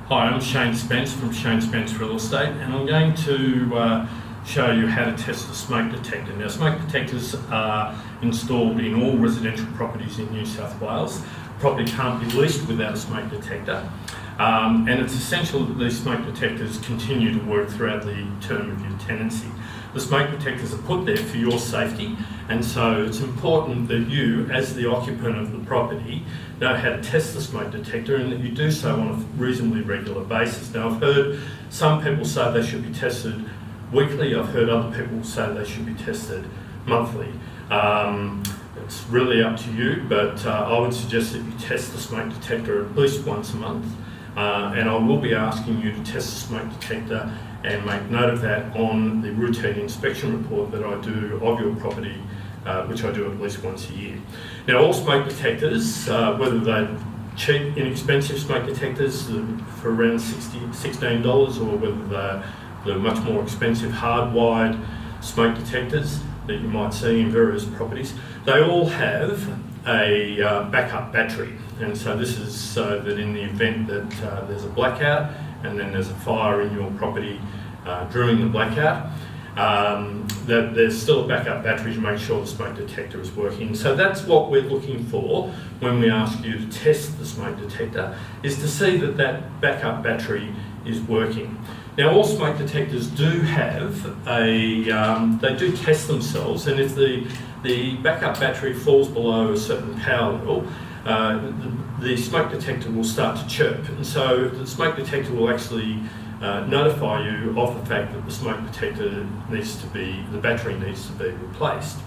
Hi, I'm Shane Spence from Spence Real Estate, and I'm going to show you how to test the smoke detector. Now, smoke detectors are installed in all residential properties in New South Wales. Property can't be leased without a smoke detector, and it's essential that these smoke detectors continue to work throughout the term of your tenancy. The smoke detectors are put there for your safety, and so it's important that you, as the occupant of the property, know how to test the smoke detector and that you do so on a reasonably regular basis. Now, I've heard some people say they should be tested weekly. I've heard other people say they should be tested monthly. It's really up to you, but I would suggest that you test the smoke detector at least once a month, and I will be asking you to test the smoke detector and make note of that on the routine inspection report that I do of your property, which I do at least once a year. Now, all smoke detectors, whether they're cheap, inexpensive smoke detectors for around $16, or whether they're much more expensive hardwired smoke detectors that you might see in various properties, they all have a backup battery. And so this is so that in the event that there's a blackout and then there's a fire in your property during the blackout, that there's still a backup battery to make sure the smoke detector is working. So that's what we're looking for when we ask you to test the smoke detector, is to see that that backup battery is working. Now, all smoke detectors do have they do test themselves, and if the backup battery falls below a certain power level, the smoke detector will start to chirp, and so the smoke detector will actually notify you of the fact that the smoke detector the battery needs to be replaced.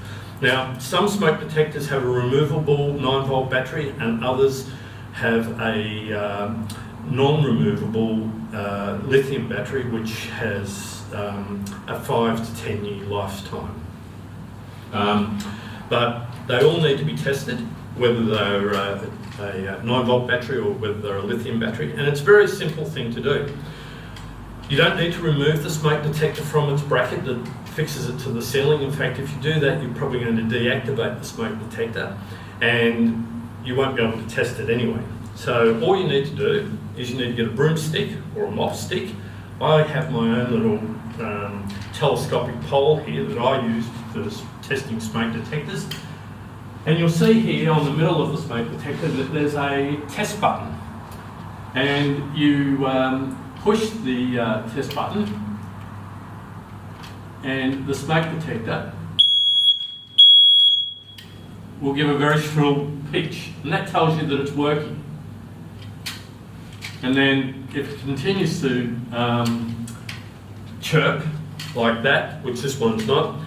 Now, some smoke detectors have a removable 9-volt battery, and others have a non-removable lithium battery, which has a 5 to 10 year lifetime. But they all need to be tested, whether they're a 9-volt battery or whether they're a lithium battery, and it's a very simple thing to do. You don't need to remove the smoke detector from its bracket that fixes it to the ceiling. In fact, if you do that, you're probably going to deactivate the smoke detector and you won't be able to test it anyway. So all you need to do is you need to get a broomstick or a mop stick. I have my own little telescopic pole here that I use for testing smoke detectors. And you'll see here on the middle of the smoke detector that there's a test button. And you push the test button and the smoke detector will give a very shrill pitch, and that tells you that it's working. And then if it continues to chirp like that, which this one's not,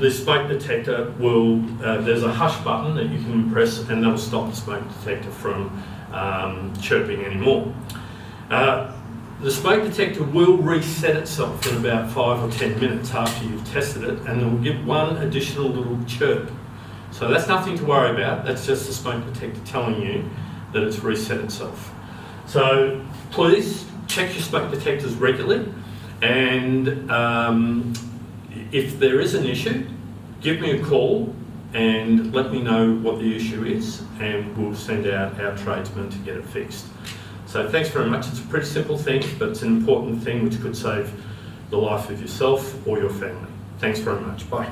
the smoke detector will, there's a hush button that you can press and that'll stop the smoke detector from chirping anymore. The smoke detector will reset itself in about 5 or 10 minutes after you've tested it, and it will give one additional little chirp. So that's nothing to worry about, that's just the smoke detector telling you that it's reset itself. So please check your smoke detectors regularly, and if there is an issue, give me a call and let me know what the issue is, and we'll send out our tradesmen to get it fixed. So thanks very much. It's a pretty simple thing, but it's an important thing which could save the life of yourself or your family. Thanks very much. Bye.